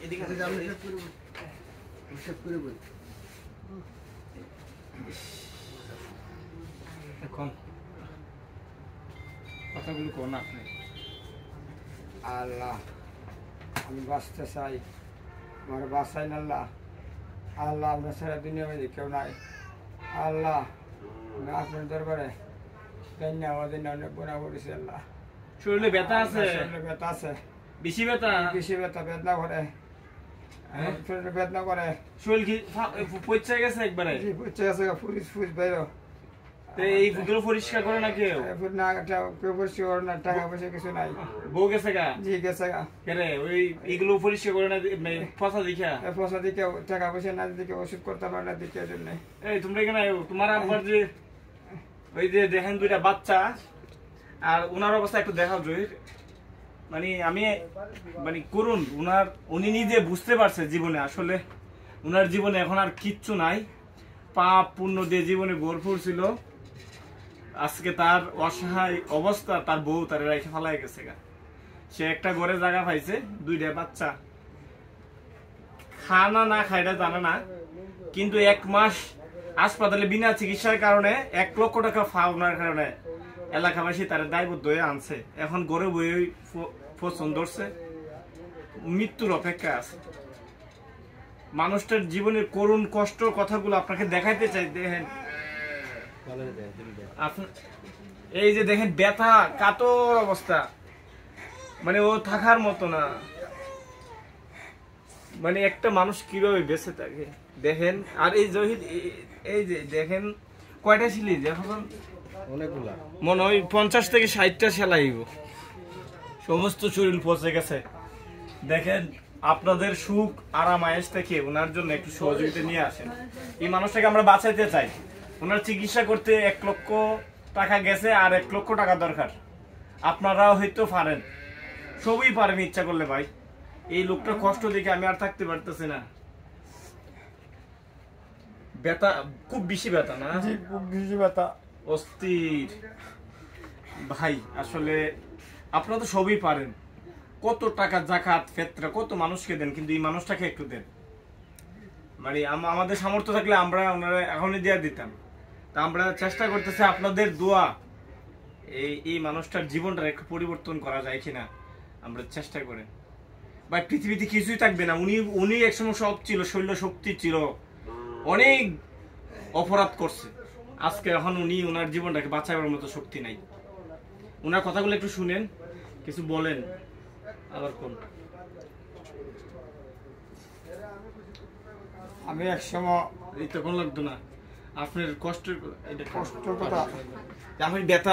এদিকে এখন কথাগুলো কোন আপনি? আল্লাহ, আমি বাঁচতে চাই, আমার বাঁচাইন আল্লাহ। আল্লাহ, আপনার সারা দুনিয়া মধ্যে কেউ নাই। আল্লাহ, আমি আপনার দরবারে আমাদের অনেক গুণা করেছি আল্লাহ। শরীরে ব্যথা আছে? শরীরে ব্যথা আছে। বেশি ব্যথা? বেশি ব্যথা, বেদনা করে, শরীরে বেদনা করে। শরীর কি পচে গেছে একবারে? পচে গেছে, ফুরিস ফুস বেরো। এইগুলো পরিষ্কার করে না কেউ? না, কেউ পরিষ্কার করে না, টাকা পয়সা কিছু নাই। বউ গেছে গা? জি গেছে গা। কেন ওই এগুলো পরিষ্কার করে না? পচা দেখা? পয়সা দিকে, টাকা পয়সা না দিকে, ওষুধ করতে পারে না দিকে জন্য। এই তোমরা এখানে তোমার আব্বার যে ওই যে দেখেন দুইটা বাচ্চা, আর ওনার অবস্থা একটু দেখাও জয়। মানে আমি মানে করুন, উনি নিজে বুঝতে পারছে জীবনে আসলে উনার জীবনে এখন আর কিচ্ছু নাই, পাপ পুণ্য দিয়ে জীবনে ভরপুর ছিল। আজকে তার অসহায় অবস্থা, তার বউ তার রেখে ফেলাই গেছে গা। সে একটা ঘরে জায়গা পাইছে, দুইটা বাচ্চা, খানা না খাইটা জানে না, কিন্তু 1 মাস হাসপাতালে বিনা চিকিৎসার কারণে 1 লক্ষ টাকা ফাওনার কারণে এলাকাবাসী তার দায়বদ্ধ হয়ে আনছে। এখন গড়ে বই পছন্দ ধরছে, মৃত্যুর অপেক্ষা আছে। মানুষটার জীবনের করুণ কষ্ট কথাগুলো আপনাকে দেখাইতে চাই। দেখেন এই যে দেখেন ব্যথা কাতর অবস্থা, মানে ও থাকার মতো না। মানে একটা মানুষ কিভাবে বেঁচে থাকে দেখেন। আর এই জহির, এই যে দেখেন কয়টা ছিলি এখন? অনেকগুলা, মনে হয় 50 থেকে 60টা সেলাইব। সমস্ত শরীর পচে গেছে। দেখেন আপনাদের সুখ আরাম আয়েশ থেকে ওনার জন্য একটু সহযোগিতা নিয়ে আসেন। এই মানুষটাকে আমরা বাঁচাইতে চাই। ওনার চিকিৎসা করতে 1 লক্ষ টাকা গেছে, আর 1 লক্ষ টাকা দরকার। আপনারাও হয়তো পারেন, সবই পারেন ইচ্ছা করলে ভাই। এই লোকটার কষ্ট দেখে আমি আর থাকতে পারতেছি না। ব্যথা খুব বেশি ব্যথা না? খুব বেশি ব্যথা, অস্থির ভাই। আসলে আপনারা তো সবই পারেন, কত টাকা জাকাত ফেতরা কত মানুষকে দেন, কিন্তু এই মানুষটাকে একটু দেন। মানে আমাদের সামর্থ্য থাকলে আমরা ওনারা এখনই দিয়ে দিতাম। তা আমরা চেষ্টা করতেছি আপনাদের দোয়া এই মানুষটার জীবনটা একটু পরিবর্তন করা যায় কিনা আমরা চেষ্টা করি। ভাই পৃথিবীতে কিছুই থাকবে না। উনি একসময় সব ছিল, শৈল্য শক্তি ছিল, অনেক অপরাধ করছে। আজকে এখন উনি ওনার জীবনটাকে বাঁচাবার মতো শক্তি নাই। ওনার কথাগুলো একটু শুনেন, কিছু বলেন। আবার কোন আমি একসময় এই তখন লাগতো না আপনার কষ্টের কষ্ট কথা, আপনি ব্যথা